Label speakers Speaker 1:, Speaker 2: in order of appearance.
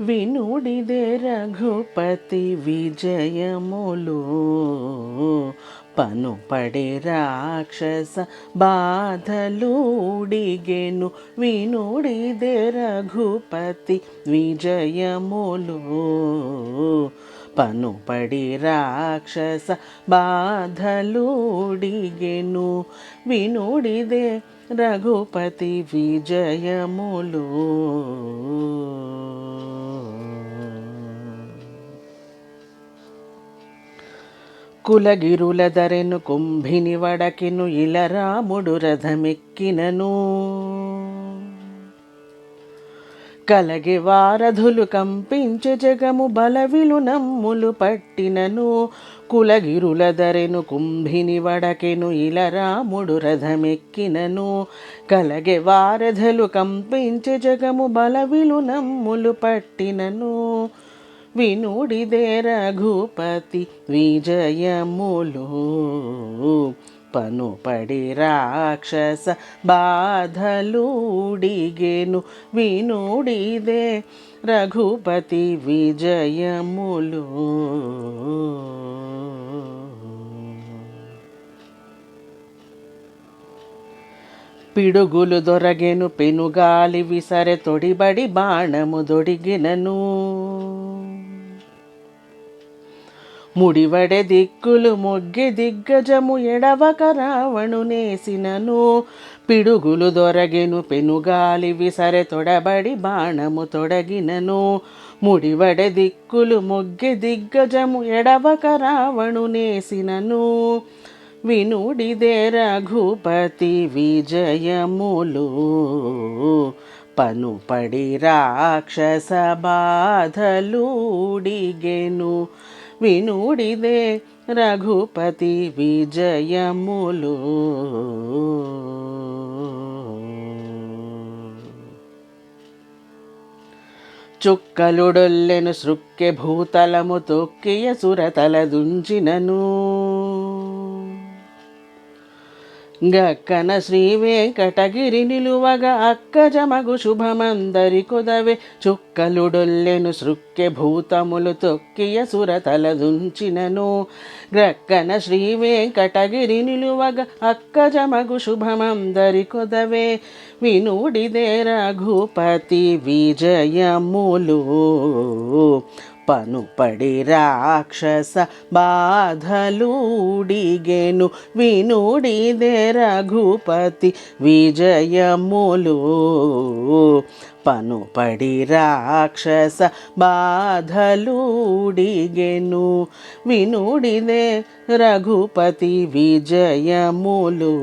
Speaker 1: వినుడిదే రఘుపతి విజయములు పనుపడే రాక్షస బాధలుడిగెను. వినుడిదే రఘుపతి విజయములు పనుపడి రాక్షస బాధలుడిగెను. వినుడిదే రఘుపతి విజయములు. కులగిరుల ధరెను కుంభిని వడకెను ఇలరాముడు రథమెక్కినను. కలగి వారధులు కంపించే జగము బలవిలు నమ్ములు పట్టినను. కులగిరుల ధరెను కుంభిని వడకెను ఇలరాముడు రథమెక్కినను. కలగే వారధులు కంపించే జగము బలవిలు నమ్ములు పట్టినను. వినుడిదే రఘుపతి విజయములు పనుపడి రాక్షస బాధలుడిగెను. వినుడిదే రఘుపతి విజయములు. పిడుగులు దొరగెను పెనుగాలి విసరె తొడిబడి బాణము దొడిగినను. ముడివడె దిక్కులు మొగ్గె దిగ్గజము ఎడవక రావణునేసినను. పిడుగులు దొరగెను పెనుగాలి విసరె తొడబడి బాణము తొడగినను. ముడివడె దిక్కులు మొగ్గె దిగ్గజము ఎడవక రావణునేసినను. వినుడిదే రఘుపతి విజయములు పనుపడి రాక్షస బాధలుడిగెను. వినుడిదే రఘుపతి విజయములు. చుక్కలుడొల్లెను సృక్కె భూతలము తొక్కియ సురతల దుంచినను. గక్కన శ్రీ వెంకటగిరి నిలువగా అక్కజమగు శుభమందరి కొదవే. చుక్కలుడొల్లెను సృక్కె భూతములు తొక్కియ సురతల దుంచినను. గ్రక్కన శ్రీ వెంకటగిరి నిలువగా అక్కజమగు శుభమందరి కొదవే. వినుడిదే రఘుపతి విజయములు పనుపడి రాక్షస బాధలుడిగెను. వినుడిదే రఘుపతి విజయములు పనుపడి రాక్షస బాధలుడిగెను. వినుడిదే. రఘుపతి విజయములు.